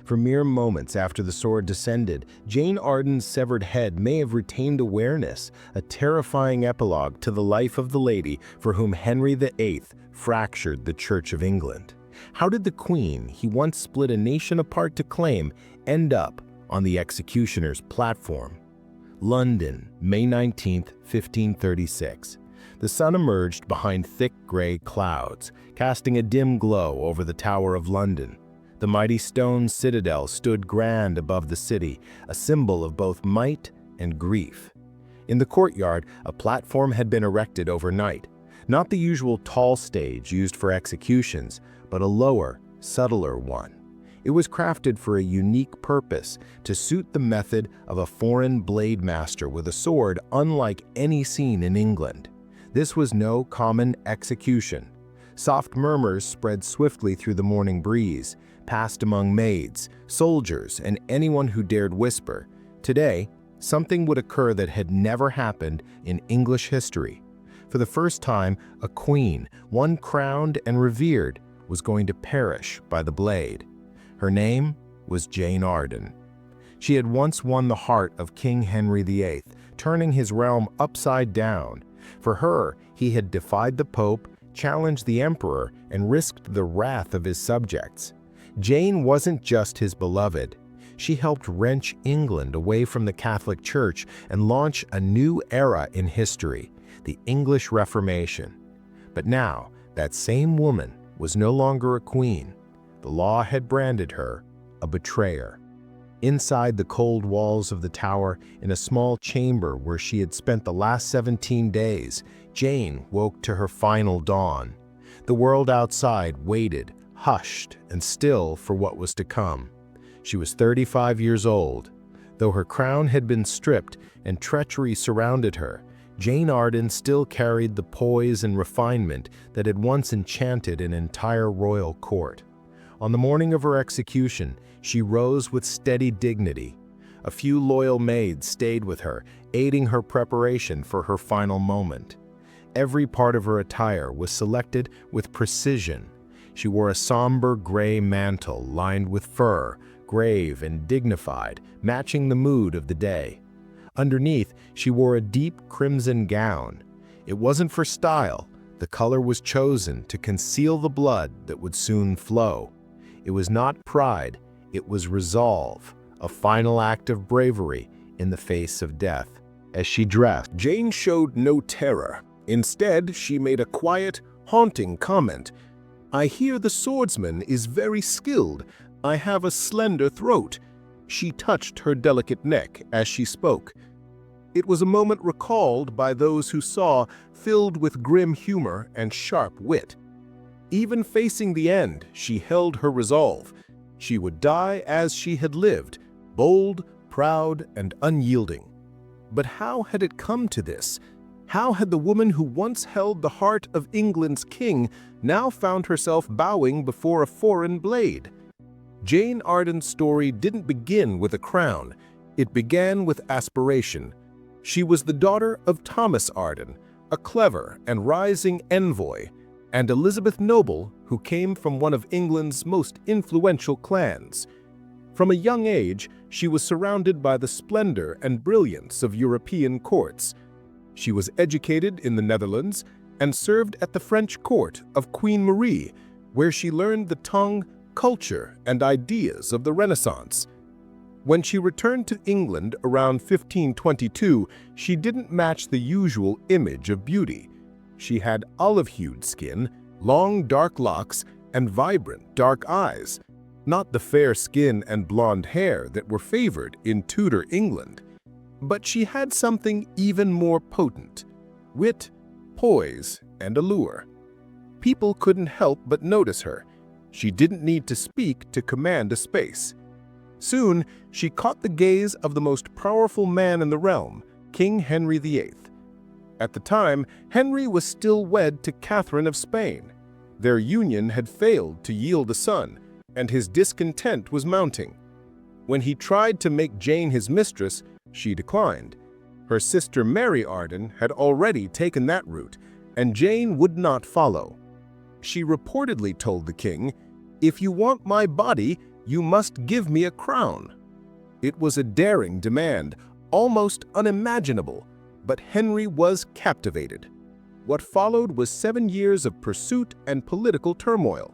For mere moments after the sword descended, Jane Austen's severed head may have retained awareness, a terrifying epilogue to the life of the lady for whom Henry VIII fractured the Church of England. How did the Queen, he once split a nation apart to claim, end up on the executioner's platform? London, May 19, 1536. The sun emerged behind thick gray clouds, casting a dim glow over the Tower of London. The mighty stone citadel stood grand above the city, a symbol of both might and grief. In the courtyard, a platform had been erected overnight, not the usual tall stage used for executions, but a lower, subtler one. It was crafted for a unique purpose, to suit the method of a foreign blade master with a sword unlike any seen in England. This was no common execution. Soft murmurs spread swiftly through the morning breeze, passed among maids, soldiers, and anyone who dared whisper. Today, something would occur that had never happened in English history. For the first time, a queen, one crowned and revered, was going to perish by the blade. Her name was Jane Austen. She had once won the heart of King Henry VIII, turning his realm upside down. For her, he had defied the Pope, challenged the Emperor, and risked the wrath of his subjects. Jane wasn't just his beloved. She helped wrench England away from the Catholic Church and launch a new era in history, the English Reformation. But now, that same woman was no longer a queen. The law had branded her a betrayer. Inside the cold walls of the tower, in a small chamber where she had spent the last 17 days, Jane woke to her final dawn. The world outside waited, hushed and still for what was to come. She was 35 years old. Though her crown had been stripped and treachery surrounded her, Jane Austen still carried the poise and refinement that had once enchanted an entire royal court. On the morning of her execution, she rose with steady dignity. A few loyal maids stayed with her, aiding her preparation for her final moment. Every part of her attire was selected with precision. She wore a somber gray mantle lined with fur, grave and dignified, matching the mood of the day. Underneath, she wore a deep crimson gown. It wasn't for style. The color was chosen to conceal the blood that would soon flow. It was not pride, it was resolve, a final act of bravery in the face of death. As she dressed, Jane showed no terror. Instead, she made a quiet, haunting comment. "I hear the swordsman is very skilled. I have a slender throat." She touched her delicate neck as she spoke. It was a moment recalled by those who saw, filled with grim humor and sharp wit. Even facing the end, she held her resolve. She would die as she had lived, bold, proud, and unyielding. But how had it come to this? How had the woman who once held the heart of England's king now found herself bowing before a foreign blade? Jane Austen's story didn't begin with a crown. It began with aspiration. She was the daughter of Thomas Austen, a clever and rising envoy, and Elizabeth Noble, who came from one of England's most influential clans. From a young age, she was surrounded by the splendor and brilliance of European courts. She was educated in the Netherlands and served at the French court of Queen Marie, where she learned the tongue, culture, and ideas of the Renaissance. When she returned to England around 1522, she didn't match the usual image of beauty. She had olive-hued skin, long dark locks, and vibrant dark eyes, not the fair skin and blonde hair that were favored in Tudor England. But she had something even more potent: wit, poise, and allure. People couldn't help but notice her. She didn't need to speak to command a space. Soon, she caught the gaze of the most powerful man in the realm, King Henry VIII. At the time, Henry was still wed to Catherine of Spain. Their union had failed to yield a son, and his discontent was mounting. When he tried to make Jane his mistress, she declined. Her sister Mary Austen had already taken that route, and Jane would not follow. She reportedly told the king, "If you want my body, You must give me a crown." It was a daring demand, almost unimaginable, but Henry was captivated. What followed was 7 years of pursuit and political turmoil.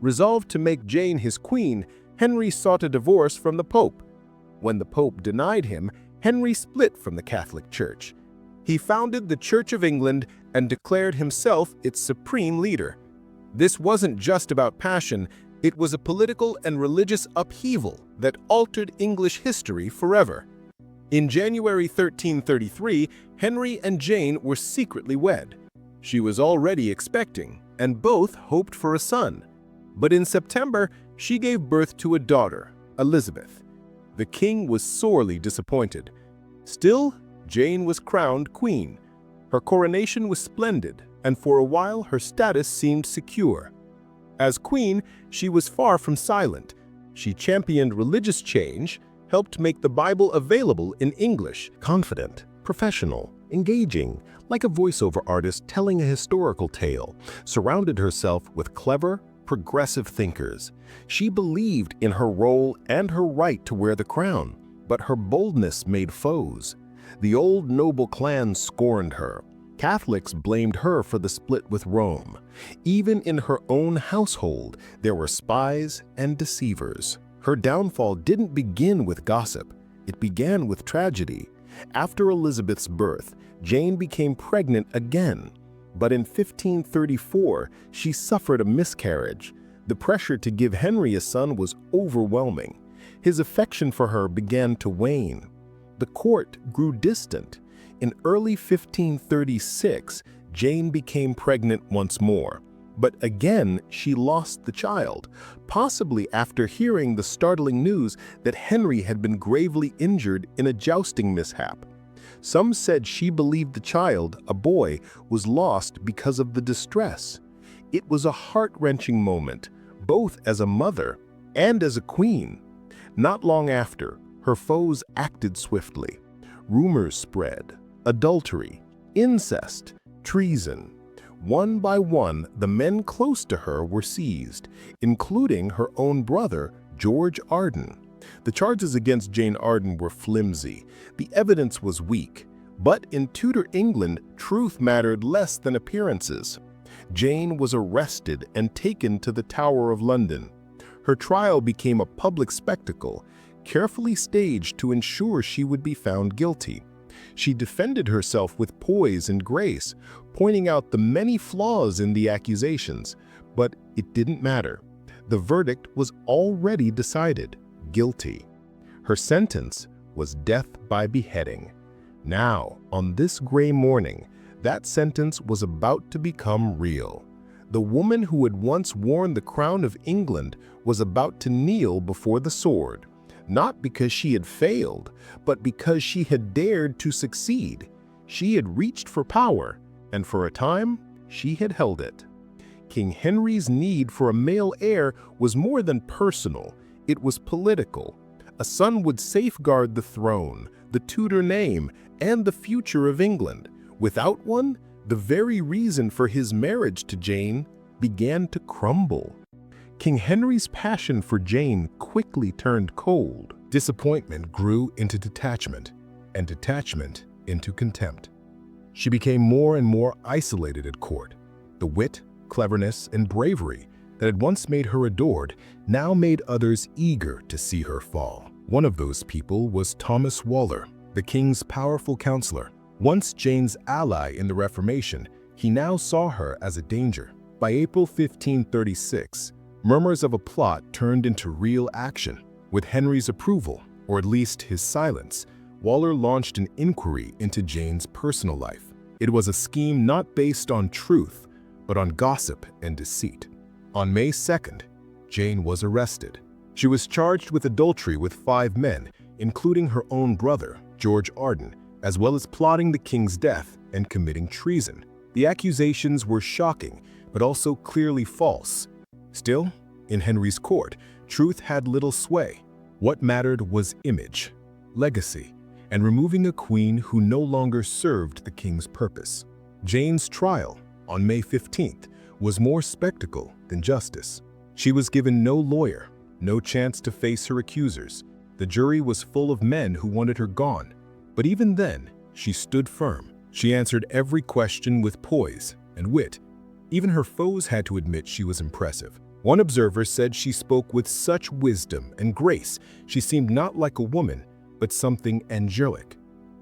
Resolved to make Jane his queen, Henry sought a divorce from the Pope. When the Pope denied him, Henry split from the Catholic Church. He founded the Church of England and declared himself its supreme leader. This wasn't just about passion, it was a political and religious upheaval that altered English history forever. In January 1333, Henry and Jane were secretly wed. She was already expecting, and both hoped for a son. But in September, she gave birth to a daughter, Elizabeth. The king was sorely disappointed. Still, Jane was crowned queen. Her coronation was splendid, and for a while her status seemed secure. As queen, she was far from silent. She championed religious change, helped make the Bible available in English, Confident, professional, engaging, like a voiceover artist telling a historical tale, surrounded herself with clever, progressive thinkers. She believed in her role and her right to wear the crown, but her boldness made foes. The old noble clan scorned her. Catholics blamed her for the split with Rome. Even in her own household, there were spies and deceivers. Her downfall didn't begin with gossip. It began with tragedy. After Elizabeth's birth, Jane became pregnant again. But in 1534, she suffered a miscarriage. The pressure to give Henry a son was overwhelming. His affection for her began to wane. The court grew distant. In early 1536, Jane became pregnant once more. But again, she lost the child, possibly after hearing the startling news that Henry had been gravely injured in a jousting mishap. Some said she believed the child, a boy, was lost because of the distress. It was a heart-wrenching moment, both as a mother and as a queen. Not long after, her foes acted swiftly. Rumors spread. Adultery, incest, treason. One by one, the men close to her were seized, including her own brother, George Arden. The charges against Jane Arden were flimsy. The evidence was weak. But in Tudor England, truth mattered less than appearances. Jane was arrested and taken to the Tower of London. Her trial became a public spectacle, carefully staged to ensure she would be found guilty. She defended herself with poise and grace, pointing out the many flaws in the accusations. But it didn't matter. The verdict was already decided: guilty. Her sentence was death by beheading. Now, on this gray morning, that sentence was about to become real. The woman who had once worn the crown of England was about to kneel before the sword. Not because she had failed, but because she had dared to succeed. She had reached for power, and for a time, she had held it. King Henry's need for a male heir was more than personal, it was political. A son would safeguard the throne, the Tudor name, and the future of England. Without one, the very reason for his marriage to Jane began to crumble. King Henry's passion for Jane quickly turned cold. Disappointment grew into detachment, and detachment into contempt. She became more and more isolated at court. The wit, cleverness, and bravery that had once made her adored now made others eager to see her fall. One of those people was Thomas Waller, the king's powerful counselor. Once Jane's ally in the Reformation, he now saw her as a danger. By April 1536, murmurs of a plot turned into real action. With Henry's approval, or at least his silence, Waller launched an inquiry into Jane's personal life. It was a scheme not based on truth, but on gossip and deceit. On May 2nd, Jane was arrested. She was charged with adultery with 5 men, including her own brother, George Arden, as well as plotting the king's death and committing treason. The accusations were shocking, but also clearly false. Still, in Henry's court, truth had little sway. What mattered was image, legacy, and removing a queen who no longer served the king's purpose. Jane's trial, on May 15th, was more spectacle than justice. She was given no lawyer, No chance to face her accusers. The jury was full of men who wanted her gone. But even then, she stood firm. She answered every question with poise and wit. Even her foes had to admit she was impressive. One observer said she spoke with such wisdom and grace, she seemed not like a woman, but something angelic.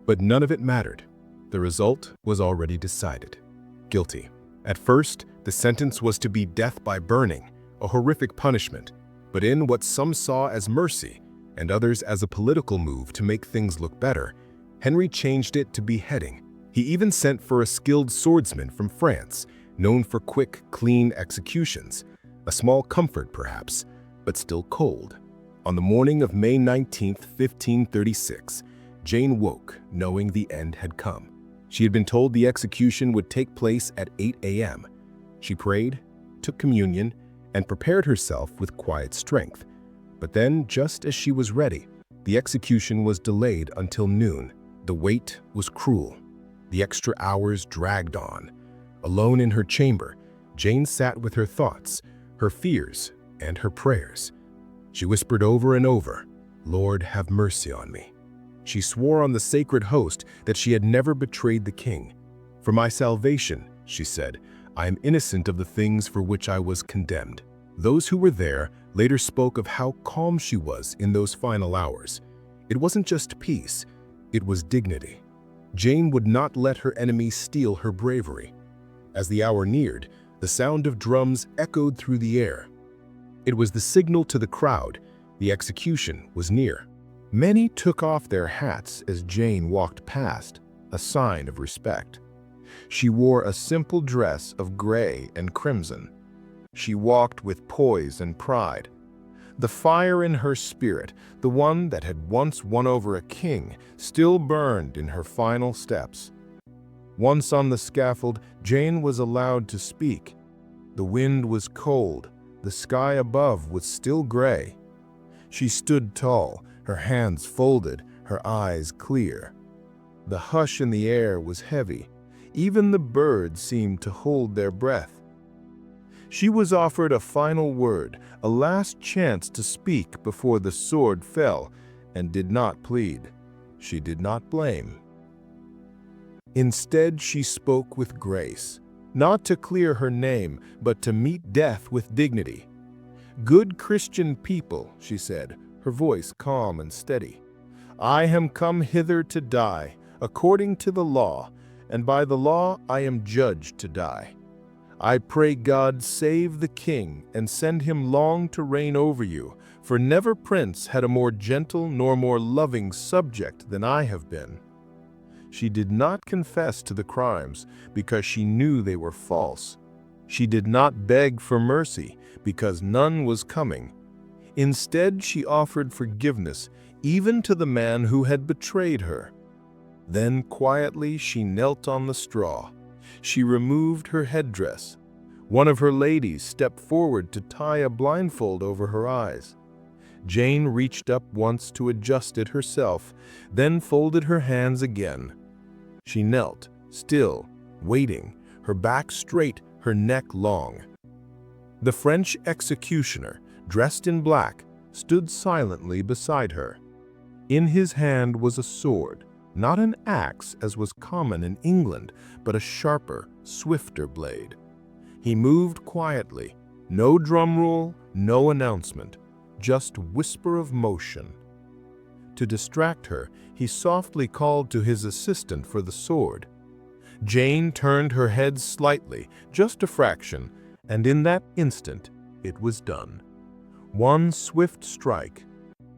But none of it mattered. The result was already decided. Guilty. At first, the sentence was to be death by burning, a horrific punishment, but in what some saw as mercy and others as a political move to make things look better, Henry changed it to beheading. He even sent for a skilled swordsman from France, known for quick, clean executions. A small comfort, perhaps, but still cold. On the morning of May 19, 1536, Jane woke, knowing the end had come. She had been told the execution would take place at 8 a.m. She prayed, took communion, and prepared herself with quiet strength. But then, just as she was ready, the execution was delayed until noon. The wait was cruel. The extra hours dragged on. Alone in her chamber, Jane sat with her thoughts, her fears, and her prayers. She whispered over and over, "Lord, have mercy on me." She swore on the sacred host that she had never betrayed the king. "For my salvation," she said, "I am innocent of the things for which I was condemned." Those who were there later spoke of how calm she was in those final hours. It wasn't just peace, it was dignity. Jane would not let her enemies steal her bravery. As the hour neared, the sound of drums echoed through the air. It was the signal to the crowd. The execution was near. Many took off their hats as Jane walked past, a sign of respect. She wore a simple dress of gray and crimson. She walked with poise and pride. The fire in her spirit, the one that had once won over a king, still burned in her final steps. Once on the scaffold, Jane was allowed to speak. The wind was cold, the sky above was still gray. She stood tall, her hands folded, her eyes clear. The hush in the air was heavy. Even the birds seemed to hold their breath. She was offered a final word, a last chance to speak before the sword fell, and did not plead. She did not blame. Instead, she spoke with grace, not to clear her name, but to meet death with dignity. "Good Christian people," she said, her voice calm and steady, "I am come hither to die, according to the law, and by the law I am judged to die. I pray God save the king and send him long to reign over you, for never prince had a more gentle nor more loving subject than I have been." She did not confess to the crimes because she knew they were false. She did not beg for mercy because none was coming. Instead, she offered forgiveness even to the man who had betrayed her. Then quietly she knelt on the straw. She removed her headdress. One of her ladies stepped forward to tie a blindfold over her eyes. Jane reached up once to adjust it herself, then folded her hands again. She knelt, still, waiting, her back straight, her neck long. The French executioner, dressed in black, stood silently beside her. In his hand was a sword, not an axe as was common in England, but a sharper, swifter blade. He moved quietly, no drum roll, no announcement, just whisper of motion. To distract her, he softly called to his assistant for the sword. Jane turned her head slightly, just a fraction, and in that instant it was done. One swift strike,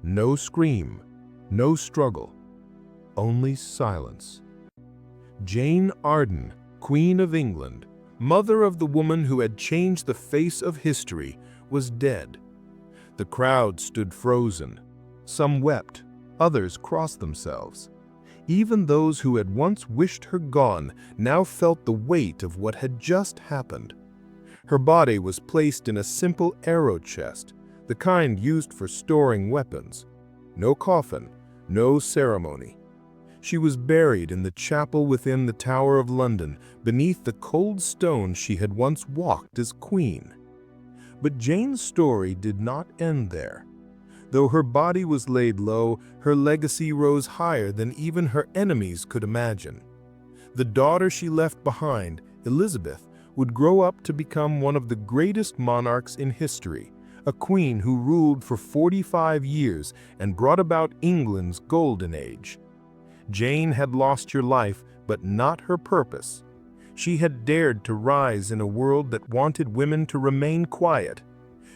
no scream, no struggle, only silence. Jane Arden, Queen of England, mother of the woman who had changed the face of history, was dead. The crowd stood frozen. Some wept, others crossed themselves. Even those who had once wished her gone now felt the weight of what had just happened. Her body was placed in a simple arrow chest, the kind used for storing weapons. No coffin, no ceremony. She was buried in the chapel within the Tower of London, beneath the cold stone she had once walked as queen. But Jane's story did not end there. Though her body was laid low, her legacy rose higher than even her enemies could imagine. The daughter she left behind, Elizabeth, would grow up to become one of the greatest monarchs in history, a queen who ruled for 45 years and brought about England's golden age. Jane had lost her life, but not her purpose. She had dared to rise in a world that wanted women to remain quiet.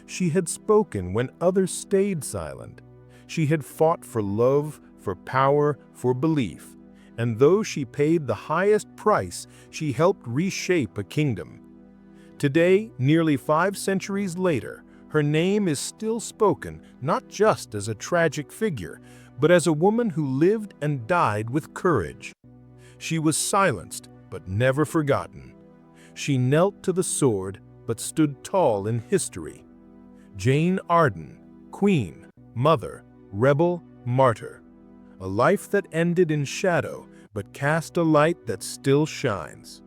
She had spoken when others stayed silent. She had fought for love, for power, for belief. And though she paid the highest price, she helped reshape a kingdom. Today, nearly 5 centuries later, her name is still spoken not just as a tragic figure, but as a woman who lived and died with courage. She was silenced, but never forgotten. She knelt to the sword, but stood tall in history. Jane Arden, queen, mother, rebel, martyr. A life that ended in shadow, but cast a light that still shines.